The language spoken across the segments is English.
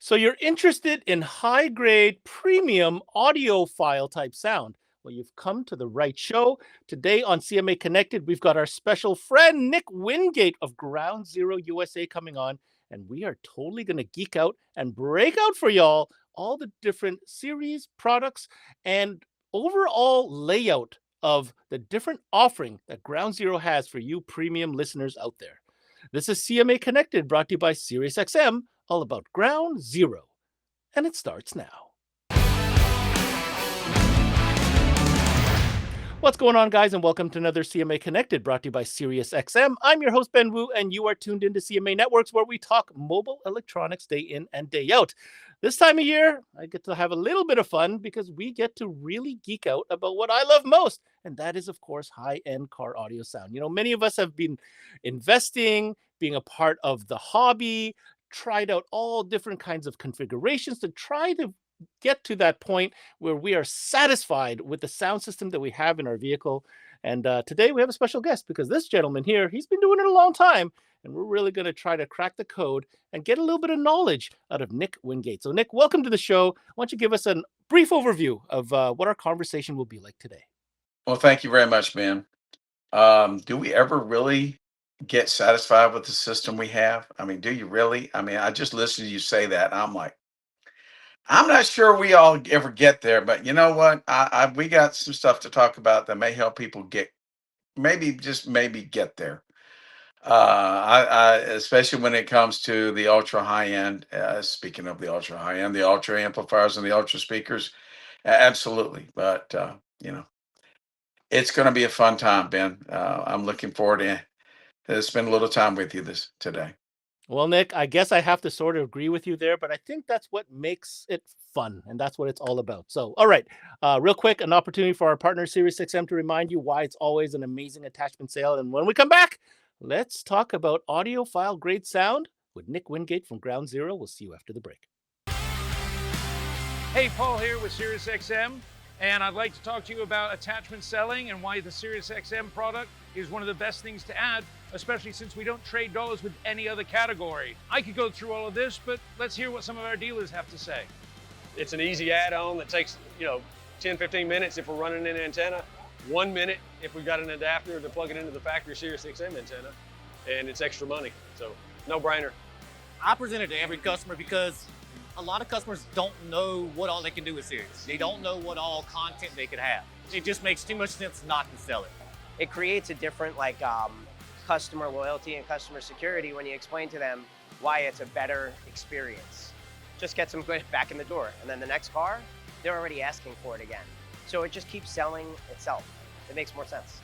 So you're interested in high-grade premium audiophile type sound. Well, you've come to the right show. Today on CMA Connected, we've got our special friend Nick Wingate of Ground Zero USA coming on, and we are totally going to geek out and break out for y'all all the different series, products, and overall layout of the different offering that Ground Zero has for you premium listeners out there. This is CMA Connected, brought to you by SiriusXM, all about Ground Zero. And it starts now. What's going on, guys, and welcome to another CMA Connected, brought to you by SiriusXM. I'm your host, Ben Wu, and you are tuned into CMA Networks, where we talk mobile electronics day in and day out. This time of year, I get to have a little bit of fun because we get to really geek out about what I love most, and that is, of course, high-end car audio sound. You know, many of us have been investing, being a part of the hobby, tried out all different kinds of configurations to try to get to that point where we are satisfied with the sound system that we have in our vehicle. And today we have a special guest because this gentleman here, he's been doing it a long time. And we're really going to try to crack the code and get a little bit of knowledge out of Nick Wingate. So Nick, welcome to the show. Why don't you give us a brief overview of what our conversation will be like today? Well, thank you very much, man. Do we ever really get satisfied with the system we have? I mean, do you really? I mean, I just listened to you say that. And I'm like, I'm not sure we all ever get there, but you know what? We got some stuff to talk about that may help people get, maybe just maybe get there. Especially when it comes to the ultra high end. Speaking of the ultra high end, the ultra amplifiers and the ultra speakers, absolutely. But it's going to be a fun time, Ben. I'm looking forward to spend a little time with you this today. Well, Nick, I guess I have to sort of agree with you there, but I think that's what makes it fun, and that's what it's all about. So, all right, real quick, an opportunity for our partner, SiriusXM, to remind you why it's always an amazing attachment sale. And when we come back, let's talk about audiophile grade sound with Nick Wingate from Ground Zero. We'll see you after the break. Hey, Paul here with SiriusXM, and I'd like to talk to you about attachment selling and why the SiriusXM product is one of the best things to add, especially since we don't trade dollars with any other category. I could go through all of this, but let's hear what some of our dealers have to say. It's an easy add-on that takes, 10, 15 minutes if we're running an antenna, 1 minute if we've got an adapter to plug it into the factory SiriusXM antenna, and it's extra money, so no brainer. I present it to every customer because a lot of customers don't know what all they can do with Sirius. They don't know what all content they could have. It just makes too much sense not to sell it. It creates a different customer loyalty and customer security when you explain to them why it's a better experience. Just gets them back in the door. And then the next car, they're already asking for it again. So it just keeps selling itself. It makes more sense.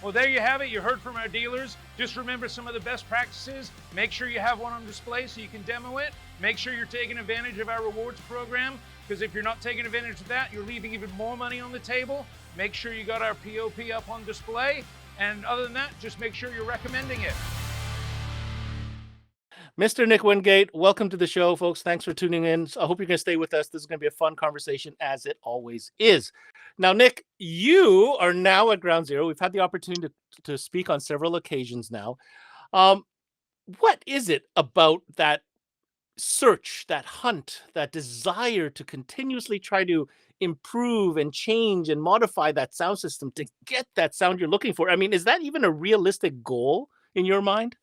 Well, there you have it. You heard from our dealers. Just remember some of the best practices. Make sure you have one on display so you can demo it. Make sure you're taking advantage of our rewards program, because if you're not taking advantage of that, you're leaving even more money on the table. Make sure you got our POP up on display. And other than that, just make sure you're recommending it. Mr. Nick Wingate, welcome to the show, folks. Thanks for tuning in. I hope you're going to stay with us. This is going to be a fun conversation, as it always is. Now, Nick, you are now at Ground Zero. We've had the opportunity to speak on several occasions now. What is it about that search, that hunt, that desire to continuously try to improve and change and modify that sound system to get that sound you're looking for? I mean, is that even a realistic goal in your mind?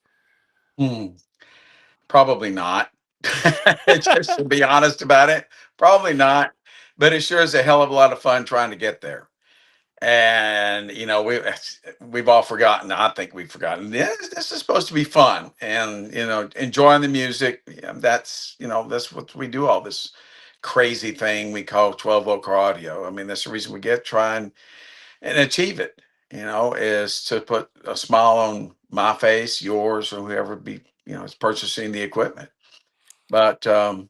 Probably not. Just to be honest about it, probably not. But it sure is a hell of a lot of fun trying to get there. And we've all forgotten. I think we've forgotten. This is supposed to be fun, and enjoying the music. That's what we do. All this crazy thing we call 12-volt car audio. I mean, that's the reason we try and achieve it. Is to put a smile on my face, yours, or whoever is purchasing the equipment. But there's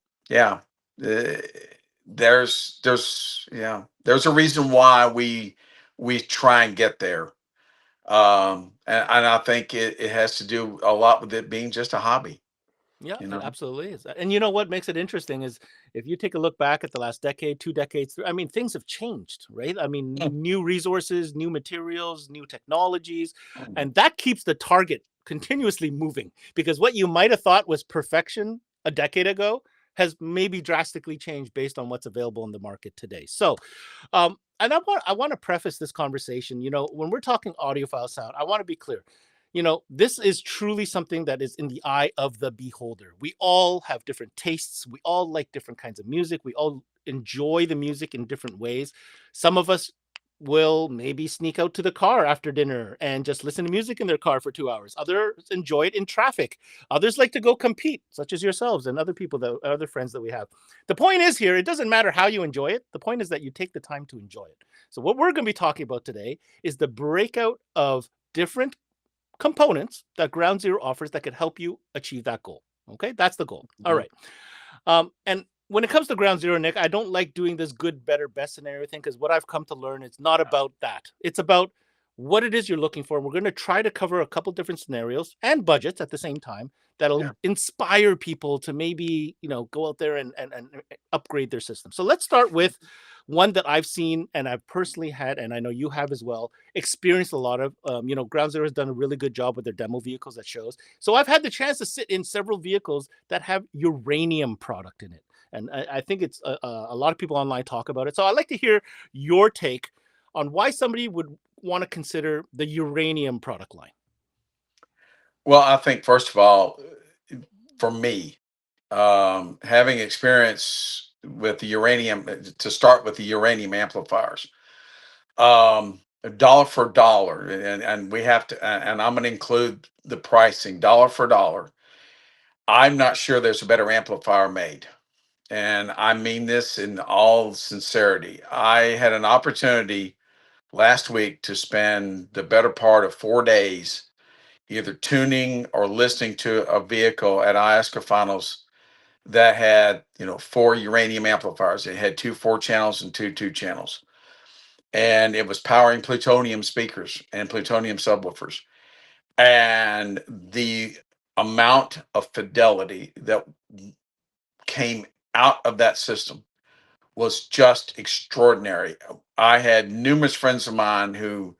a reason why we try and get there. And I think it has to do a lot with it being just a hobby. Yeah, it absolutely is. And you know what makes it interesting is if you take a look back at the last decade, 2 decades, I mean, things have changed, right? I mean, new resources, new materials, new technologies, and that keeps the target continuously moving, because what you might have thought was perfection a decade ago has maybe drastically changed based on what's available in the market today. So, and I want to preface this conversation. When we're talking audiophile sound, I want to be clear. This is truly something that is in the eye of the beholder. We all have different tastes. We all like different kinds of music. We all enjoy the music in different ways. Some of us will maybe sneak out to the car after dinner and just listen to music in their car for 2 hours. Others enjoy it in traffic. Others like to go compete, such as yourselves and other friends that we have. The point is here, it doesn't matter how you enjoy it. The point is that you take the time to enjoy it. So what we're going to be talking about today is the breakout of different components that Ground Zero offers that could help you achieve that goal. Okay, that's the goal. All right. And when it comes to Ground Zero, Nick, I don't like doing this good, better, best scenario thing, because what I've come to learn, it's not about that. It's about what it is you're looking for. We're going to try to cover a couple different scenarios and budgets at the same time that'll Yeah. inspire people to maybe, go out there and upgrade their system. So let's start with one that I've seen and I've personally had, and I know you have as well, experienced a lot of. Ground Zero has done a really good job with their demo vehicles at shows. So I've had the chance to sit in several vehicles that have uranium product in it. And I think it's a lot of people online talk about it. So I'd like to hear your take on why somebody would want to consider the uranium product line. Well, I think first of all, for me, having experience with the uranium, to start with the uranium amplifiers, dollar for dollar, and we have to, and I'm going to include the pricing, dollar for dollar. I'm not sure there's a better amplifier made. And I mean this in all sincerity. I had an opportunity last week to spend the better part of 4 days either tuning or listening to a vehicle at Iosca Finals that had, 4 uranium amplifiers. It had two 4 channels and two 2 channels. And it was powering plutonium speakers and plutonium subwoofers. And the amount of fidelity that came out of that system was just extraordinary. I had numerous friends of mine who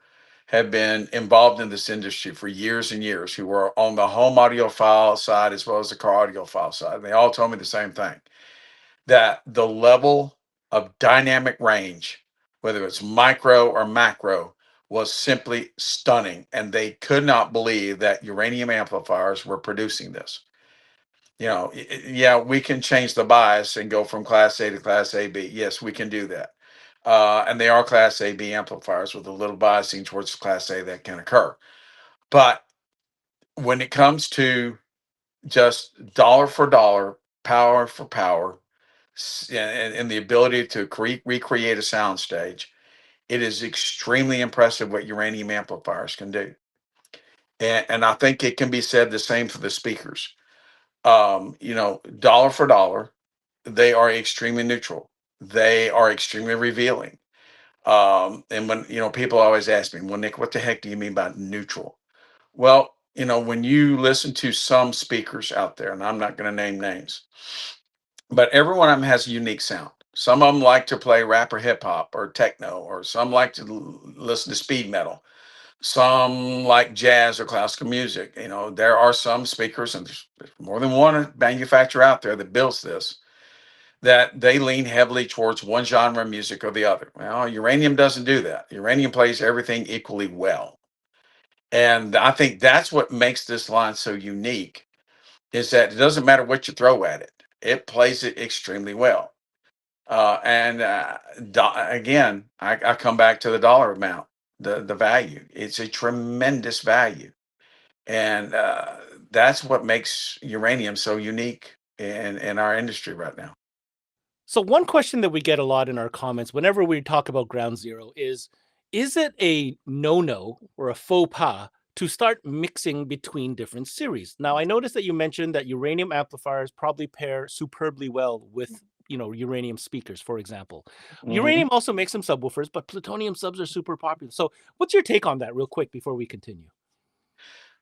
have been involved in this industry for years and years, who were on the home audiophile side as well as the car audiophile side. And they all told me the same thing, that the level of dynamic range, whether it's micro or macro, was simply stunning. And they could not believe that uranium amplifiers were producing this. Yeah, we can change the bias and go from class A to class AB. Yes, we can do that. And they are class AB amplifiers with a little biasing towards class A that can occur. But when it comes to just dollar for dollar, power for power, and the ability to recreate a sound stage, it is extremely impressive what uranium amplifiers can do. And I think it can be said the same for the speakers. Dollar for dollar, they are extremely neutral. They are extremely revealing. And when, people always ask me, well, Nick, what the heck do you mean by neutral? Well, when you listen to some speakers out there, and I'm not going to name names, but every one of them has a unique sound. Some of them like to play rap or hip hop or techno, or some like to listen to speed metal. Some like jazz or classical music. There are some speakers, and there's more than one manufacturer out there that builds this, that they lean heavily towards one genre of music or the other. Well, uranium doesn't do that. Uranium plays everything equally well. And I think that's what makes this line so unique, is that it doesn't matter what you throw at it. It plays it extremely well. Again, I come back to the dollar amount, the value. It's a tremendous value. And that's what makes uranium so unique in our industry right now. So one question that we get a lot in our comments whenever we talk about Ground Zero is it a no-no or a faux pas to start mixing between different series? Now, I noticed that you mentioned that uranium amplifiers probably pair superbly well with, uranium speakers, for example. Uranium also makes some subwoofers, but plutonium subs are super popular. So what's your take on that real quick before we continue?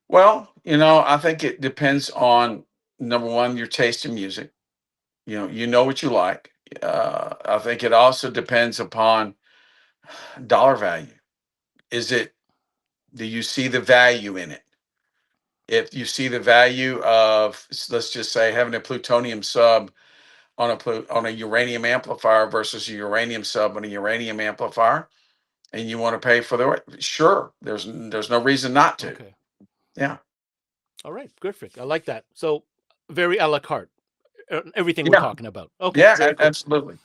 Well, I think it depends on, number one, your taste in music. You know what you like. I think it also depends upon dollar value. Do you see the value in it? If you see the value of, let's just say, having a plutonium sub on a uranium amplifier versus a uranium sub on a uranium amplifier, and you want to pay for the sure, there's no reason not to. Okay. Yeah. All right. Perfect. I like that. So very a la carte. Everything we're Yeah. talking about. Okay. Yeah, Very cool. absolutely.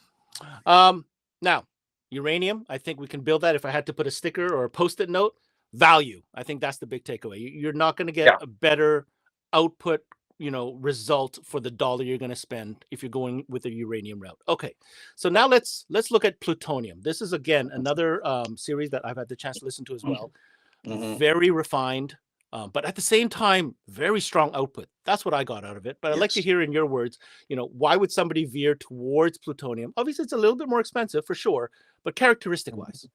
Now uranium. I think we can build that. If I had to put a sticker or a post-it note, value. I think that's the big takeaway. You're not going to get Yeah. a better output, result for the dollar you're going to spend if you're going with a uranium route. Okay, so now let's look at plutonium. This is again another series that I've had the chance to listen to as well. Mhm. Very refined, but at the same time, very strong output. That's what I got out of it. But I'd like to Yes. hear in your words, why would somebody veer towards plutonium? Obviously, it's a little bit more expensive for sure, but characteristic wise.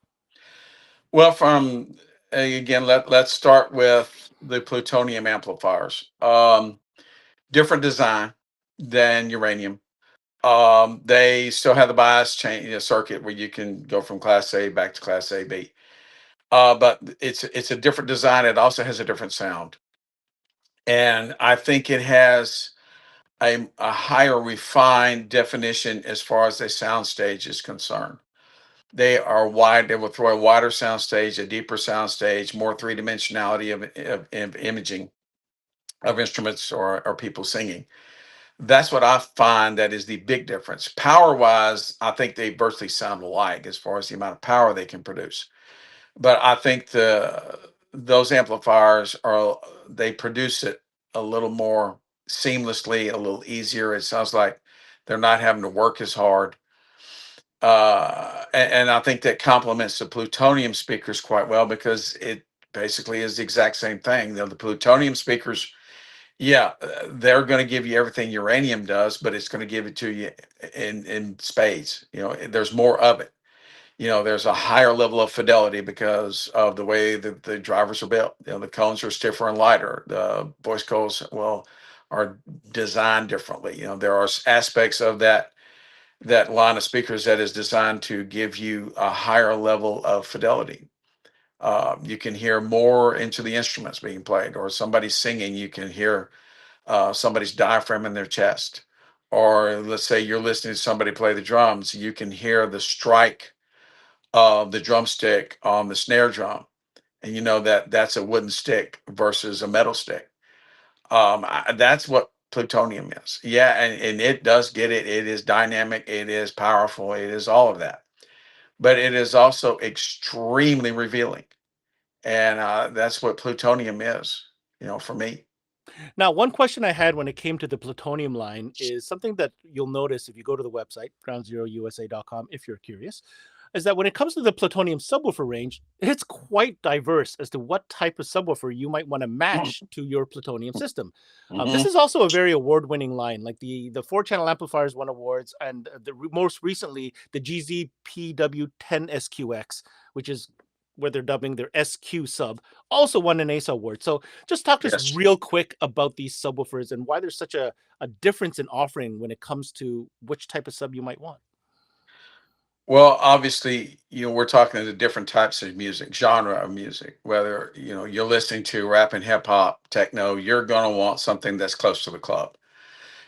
Well, from again, let's start with the plutonium amplifiers. Different design than uranium. They still have the bias chain circuit where you can go from class A back to class AB. But it's a different design. It also has a different sound, and I think it has a higher refined definition as far as the sound stage is concerned. They are wide. They will throw a wider sound stage, a deeper sound stage, more three dimensionality of imaging of instruments or people singing. That's what I find that is the big difference. Power wise, I think they virtually sound alike as far as the amount of power they can produce. But I think those amplifiers they produce it a little more seamlessly, a little easier. It sounds like they're not having to work as hard. And I think that complements the plutonium speakers quite well because it basically is the exact same thing. The plutonium speakers, yeah, they're going to give you everything uranium does, but it's going to give it to you in spades. There's more of it. There's a higher level of fidelity because of the way that the drivers are built. The cones are stiffer and lighter. The voice coils, are designed differently. There are aspects of that line of speakers that is designed to give you a higher level of fidelity. You can hear more into the instruments being played, or somebody singing. You can hear somebody's diaphragm in their chest, or let's say you're listening to somebody play the drums. You can hear the strike of the drumstick on the snare drum, and you know that that's a wooden stick versus a metal stick. That's what plutonium is. Yeah, and it does get it. It is dynamic. It is powerful. It is all of that. But it is also extremely revealing. And that's what plutonium is, for me. Now, one question I had when it came to the plutonium line is something that you'll notice if you go to the website, groundzerousa.com, if you're curious, is that when it comes to the plutonium subwoofer range, it's quite diverse as to what type of subwoofer you might want to match to your plutonium system. This Mhm. is also a very award-winning line. Like the 4-channel amplifiers won awards, and most recently the GZPW10SQX, which is where they're dubbing their SQ sub, also won an ACE award. So just talk to us Yes. real quick about these subwoofers and why there's such a difference in offering when it comes to which type of sub you might want. Well, obviously, we're talking to different types of music, genre of music. Whether, you're listening to rap and hip hop, techno, you're going to want something that's close to the club.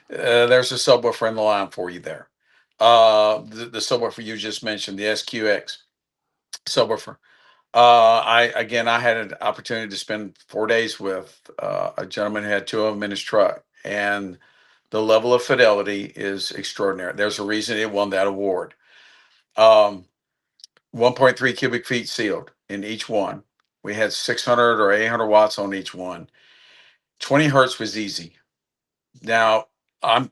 There's a subwoofer in the line for you there. The subwoofer you just mentioned, the SQX subwoofer. I had an opportunity to spend 4 days with a gentleman who had two of them in his truck, and the level of fidelity is extraordinary. There's a reason it won that award. Um, 1.3 cubic feet sealed in each one. We had 600 or 800 watts on each one. 20 hertz was easy. Now, I'm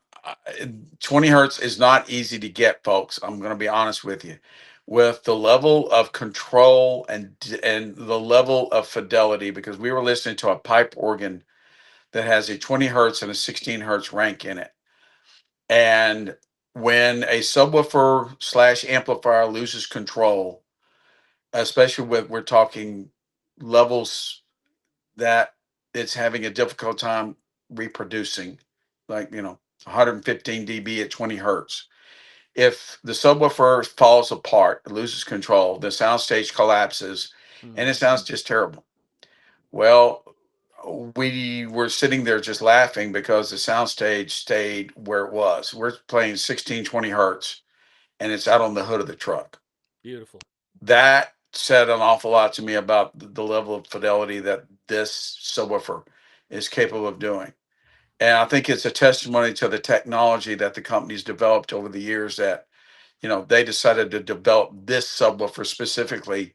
20 hertz is not easy to get, folks. I'm going to be honest with you. With the level of control and the level of fidelity, because we were listening to a pipe organ that has a 20 hertz and a 16 hertz rank in it. And when a subwoofer slash amplifier loses control, especially we're talking levels that it's having a difficult time reproducing, like 115 dB at 20 hertz. If the subwoofer falls apart, loses control, the soundstage collapses, and it sounds just terrible. Well, we were sitting there just laughing because the soundstage stayed where it was. We're playing 1620 hertz, and it's out on the hood of the truck. Beautiful. That said an awful lot to me about the level of fidelity that this subwoofer is capable of doing. And I think it's a testimony to the technology that the company's developed over the years, that, they decided to develop this subwoofer specifically,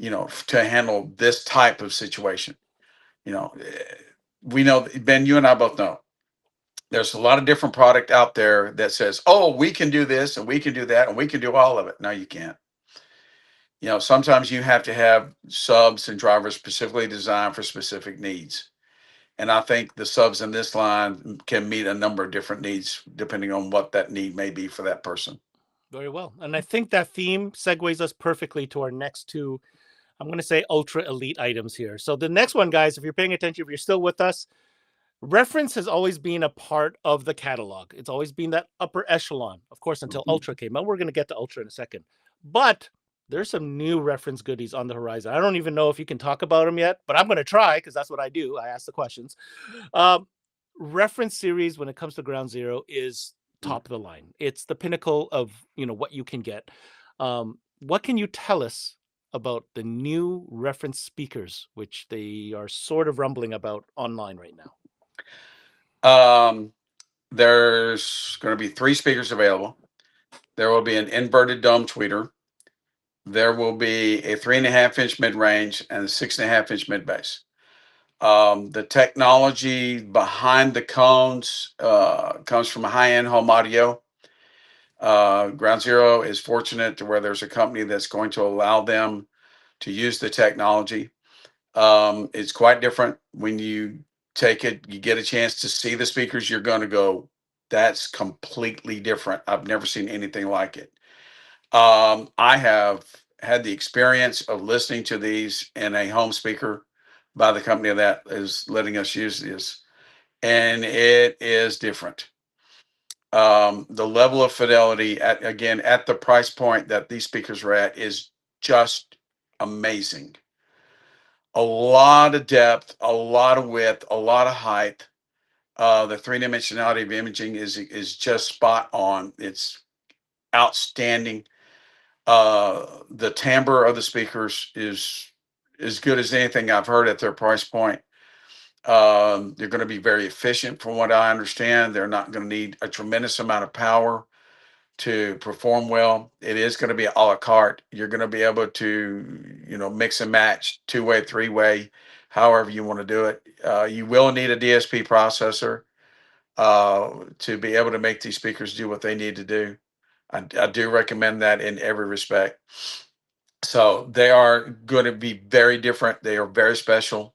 to handle this type of situation. We know, Ben, you and I both know there's a lot of different product out there that says, oh, we can do this and we can do that and we can do all of it. No, you can't. Sometimes you have to have subs and drivers specifically designed for specific needs. And I think the subs in this line can meet a number of different needs depending on what that need may be for that person. Very well. And I think that theme segues us perfectly to our next two, I'm going to say, ultra elite items here. So the next one, guys, if you're paying attention, if you're still with us, reference has always been a part of the catalog. It's always been that upper echelon, of course, until Ultra came out. We're going to get to Ultra in a second. But there's some new reference goodies on the horizon. I don't even know if you can talk about them yet, but I'm going to try because that's what I do. I ask the questions. Reference series, when it comes to Ground Zero, is top of the line. It's the pinnacle of what you can get. What can you tell us about the new reference speakers, which they are sort of rumbling about online right now? There's going to be 3 speakers available. There will be an inverted dome tweeter. There will be a 3.5-inch mid-range and a 6.5-inch mid-bass. The technology behind the cones comes from a high-end home audio. Ground Zero is fortunate to where there's a company that's going to allow them to use the technology. It's quite different. When you take it, you get a chance to see the speakers, you're going to go, that's completely different. I've never seen anything like it. I have had the experience of listening to these in a home speaker by the company that is letting us use this, and it is different. The level of fidelity at the price point that these speakers are at is just amazing. A lot of depth, a lot of width, a lot of height. The 3-dimensionality of imaging is just spot on. It's outstanding. The timbre of the speakers is as good as anything I've heard at their price point. They're going to be very efficient from what I understand. They're not going to need a tremendous amount of power to perform well. It is going to be a la carte. You're going to be able to, mix and match 2-way, 3-way, however you want to do it. You will need a DSP processor to be able to make these speakers do what they need to do. I do recommend that in every respect. So they are going to be very different. They are very special.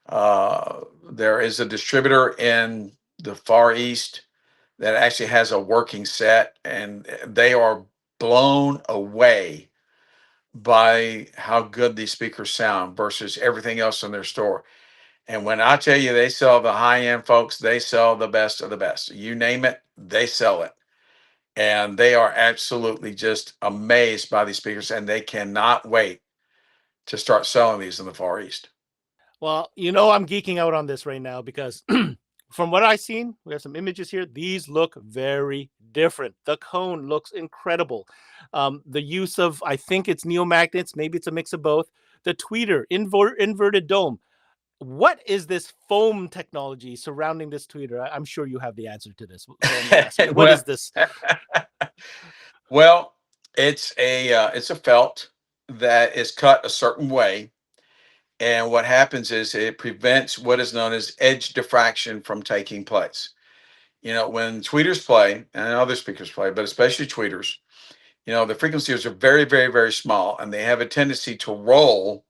There is a distributor in the Far East that actually has a working set, and they are blown away by how good these speakers sound versus everything else in their store. And when I tell you they sell the high-end, folks, they sell the best of the best. You name it, they sell it. And they are absolutely just amazed by these speakers, and they cannot wait to start selling these in the Far East. Well, I'm geeking out on this right now because from what I've seen, we have some images here. These look very different. The cone looks incredible. The use of, I think it's neomagnets, maybe it's a mix of both. The tweeter, inverted dome. What is this foam technology surrounding this tweeter? I'm sure you have the answer to this. So what is this? Well, it's a felt that is cut a certain way. And what happens is it prevents what is known as edge diffraction from taking place. When tweeters play, and other speakers play, but especially tweeters, the frequencies are very, very, very small, and they have a tendency to roll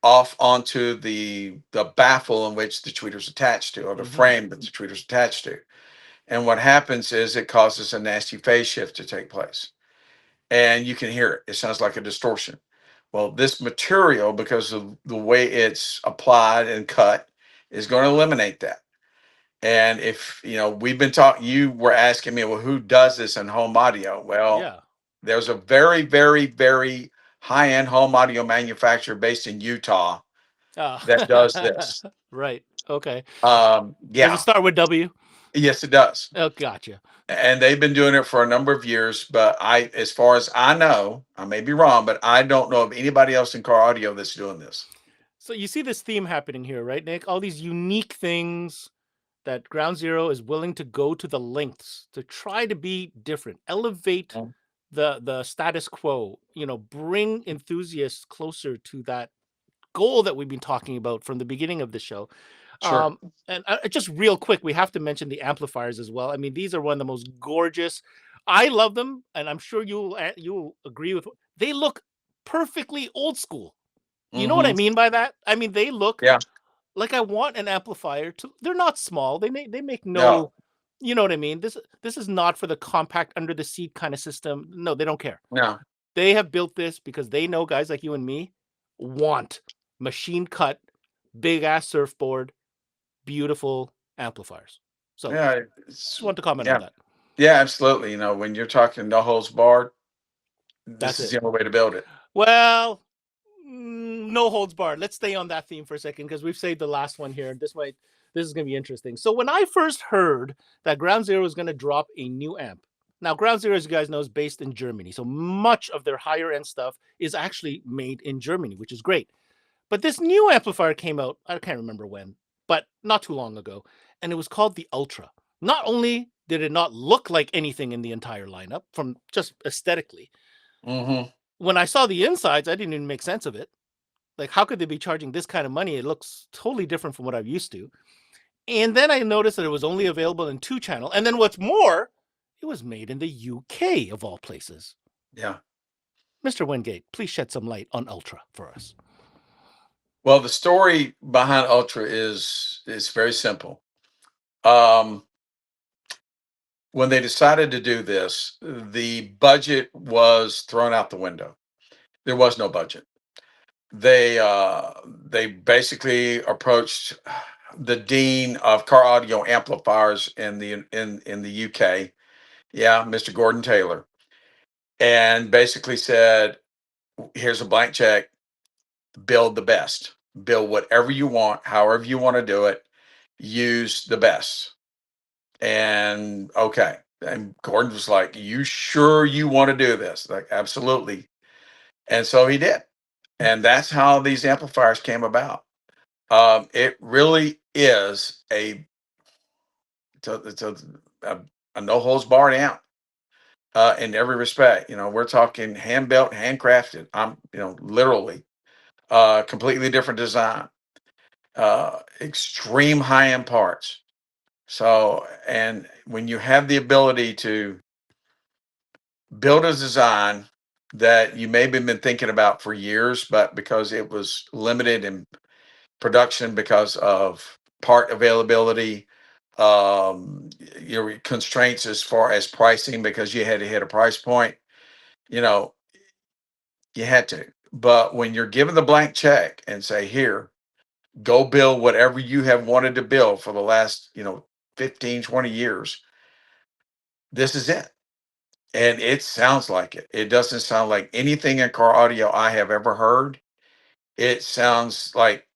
off onto the baffle in which the tweeter's attached to, or the frame that the tweeter's attached to. And what happens is it causes a nasty phase shift to take place. And you can hear it. It sounds like a distortion. Well, this material, because of the way it's applied and cut, is going to eliminate that. And if, we've been talking, you were asking me, well, who does this in home audio? Well, Yeah. There's a very, very, very high-end home audio manufacturer based in Utah that does this. Right. Okay. Does it Yeah, start with W? yes, it does. Oh, gotcha. And they've been doing it for a number of years. But as far as I know, I may be wrong, but I don't know of anybody else in car audio that's doing this. So you see this theme happening here, right, Nick? All these unique things that Ground Zero is willing to go to the lengths to try to be different, elevate Mm. the status quo, bring enthusiasts closer to that goal that we've been talking about from the beginning of the show. Sure. And just real quick, we have to mention the amplifiers as well. I mean, these are one of the most gorgeous. I love them, and I'm sure you'll agree with. They look perfectly old school. You know what I Mhm. mean by that? I mean, they look Yeah. like I want an amplifier to. They're not small. They make No. no. You know what I mean? This is not for the compact under the seat kind of system. No, they don't care. No. They have built this because they know guys like you and me want machine cut, big ass surfboard, beautiful amplifiers. So Yeah. just want to comment Yeah. on that. Yeah, absolutely. When you're talking no holds barred, That's this is it. the only way to build it. Well, no holds barred. Let's stay on that theme for a second because we've saved the last one here. This is going to be interesting. So when I first heard that Ground Zero is going to drop a new amp, now Ground Zero, as you guys know, is based in Germany. So much of their higher end stuff is actually made in Germany, which is great. But this new amplifier came out, I can't remember when, but not too long ago. And it was called the Ultra. Not only did it not look like anything in the entire lineup from just aesthetically, Mm-hmm. when I saw the insides, I didn't even make sense of it. Like, how could they be charging this kind of money? It looks totally different from what I'm used to. And then I noticed that it was only available in 2-channel. And then what's more, it was made in the UK of all places. Yeah. Mr. Wingate, please shed some light on Ultra for us. Well, the story behind Ultra is very simple. When they decided to do this, the budget was thrown out the window. There was no budget. They basically approached the dean of car audio amplifiers in the UK, yeah, Mr. Gordon Taylor, and basically said, "Here's a blank check. Build the best. Build whatever you want, however you want to do it. Use the best." And okay. And Gordon was like, "You sure you want to do this?" Like, absolutely. And so he did. And that's how these amplifiers came about. It really is it's a no holds barred amp in every respect. We're talking hand built, handcrafted. Literally completely different design, extreme high end parts. So, and when you have the ability to build a design that you maybe been thinking about for years, but because it was limited in production because of part availability, your constraints as far as pricing, because you had to hit a price point, you know, you had to. But when you're given the blank check and say, "Here, go build whatever you have wanted to build for the last, 15, 20 years, this is it." And it sounds like it. It doesn't sound like anything in car audio I have ever heard. It sounds like,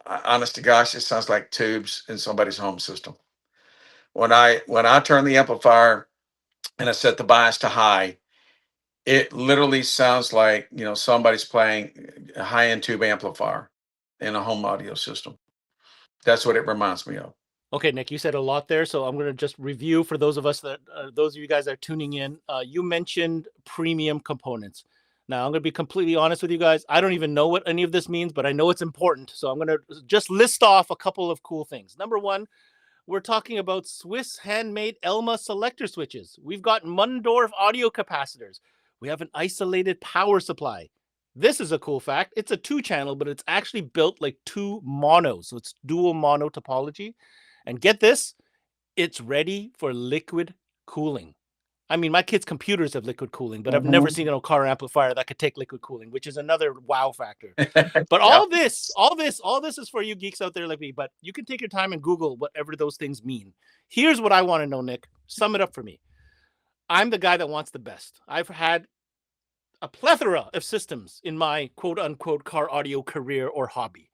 honest to gosh, it sounds like tubes in somebody's home system. When I turn the amplifier and I set the bias to high, it literally sounds like, somebody's playing a high-end tube amplifier in a home audio system. That's what it reminds me of. Okay, Nick, you said a lot there, so I'm going to just review for those of you guys that are tuning in. You mentioned premium components. Now, I'm going to be completely honest with you guys. I don't even know what any of this means, but I know it's important. So I'm going to just list off a couple of cool things. Number one, we're talking about Swiss handmade Elma selector switches. We've got Mundorf audio capacitors. We have an isolated power supply. This is a cool fact. It's a 2-channel, but it's actually built like 2 monos. So it's dual mono topology. And get this, it's ready for liquid cooling. I mean, my kids' computers have liquid cooling, but I've never seen a car amplifier that could take liquid cooling, which is another wow factor. But all this is for you geeks out there like me, but you can take your time and Google whatever those things mean. Here's what I want to know, Nick. Sum it up for me. I'm the guy that wants the best. a plethora of systems in my quote unquote car audio career or hobby.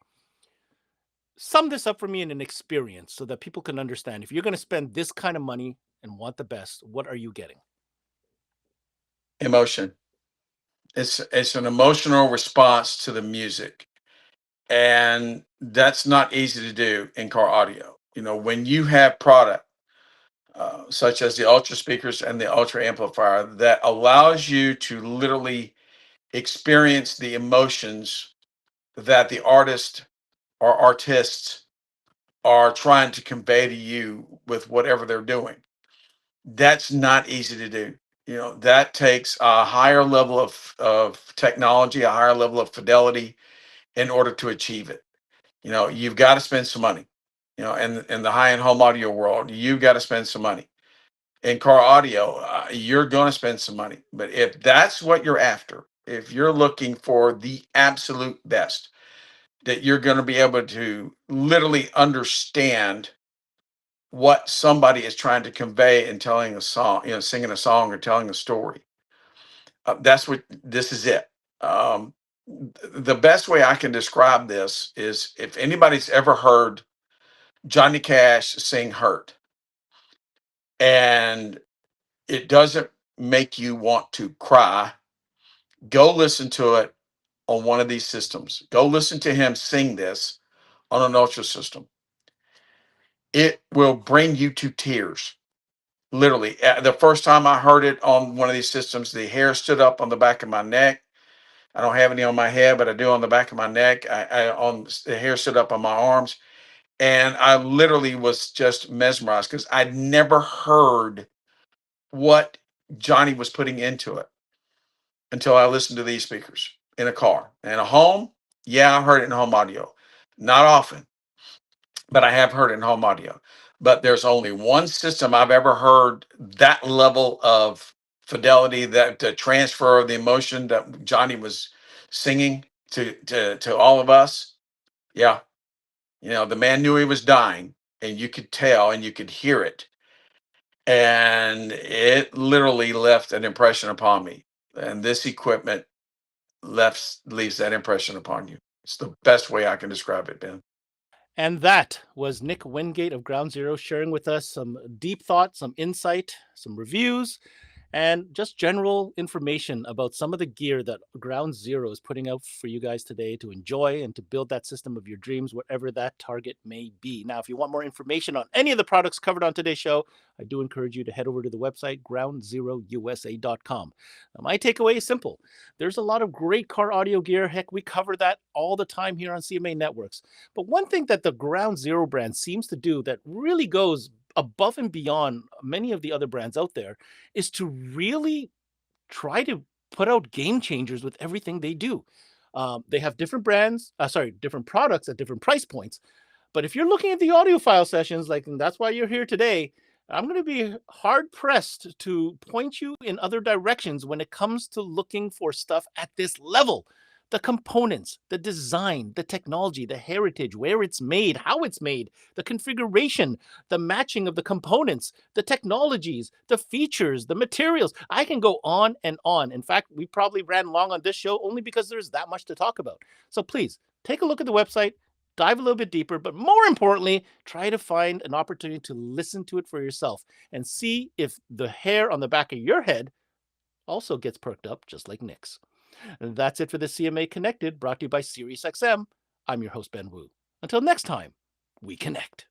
Sum this up for me in an experience so that people can understand if you're going to spend this kind of money and want the best, what are you getting? Emotion. It's an emotional response to the music. And that's not easy to do in car audio. You know, when you have product such as the ultra speakers and the ultra amplifier that allows you to literally experience the emotions that the artist or artists are trying to convey to you with whatever they're doing. That's not easy to do. You know, that takes a higher level of technology, a higher level of fidelity in order to achieve it. You know, you've got to spend some money. You know, in the high-end home audio world, you've got to spend some money. In car audio, you're going to spend some money. But if that's what you're after, if you're looking for the absolute best, that you're going to be able to literally understand what somebody is trying to convey in telling a song, you know, singing a song or telling a story. That's what this is it. The best way I can describe this is if anybody's ever heard Johnny Cash sing Hurt and it doesn't make you want to cry, go listen to it on one of these systems. Go listen to him sing this on an ultra system. It will bring you to tears. Literally, the first time I heard it on one of these systems, the hair stood up on the back of my neck. I don't have any on my head, but I do on the back of my neck. On the hair stood up on my arms, and I literally was just mesmerized because I'd never heard what Johnny was putting into it until I listened to these speakers in a car. In a home, yeah, I heard it in home audio. Not often, but I have heard it in home audio. But there's only one system I've ever heard that level of fidelity, that the transfer of the emotion that Johnny was singing to all of us. Yeah, you know, the man knew he was dying, and you could tell and you could hear it. And it literally left an impression upon me. And this equipment leaves that impression upon you. It's the best way I can describe it, Ben. And that was Nick Wingate of Ground Zero sharing with us some deep thought, some insight, some reviews, and just general information about some of the gear that Ground Zero is putting out for you guys today to enjoy and to build that system of your dreams, whatever that target may be. Now, if you want more information on any of the products covered on today's show, I do encourage you to head over to the website, groundzerousa.com. Now, my takeaway is simple. There's a lot of great car audio gear. Heck, we cover that all the time here on CMA Networks. But one thing that the Ground Zero brand seems to do that really goes above and beyond many of the other brands out there is to really try to put out game changers with everything they do. They have different different products at different price points. But if you're looking at the audiophile sessions, like, and that's why you're here today, I'm going to be hard pressed to point you in other directions when it comes to looking for stuff at this level. The components, the design, the technology, the heritage, where it's made, how it's made, the configuration, the matching of the components, the technologies, the features, the materials. I can go on and on. In fact, we probably ran long on this show only because there's that much to talk about. So please take a look at the website, dive a little bit deeper, but more importantly, try to find an opportunity to listen to it for yourself and see if the hair on the back of your head also gets perked up just like Nick's. And that's it for the CMA Connected, brought to you by SiriusXM. I'm your host, Ben Wu. Until next time, we connect.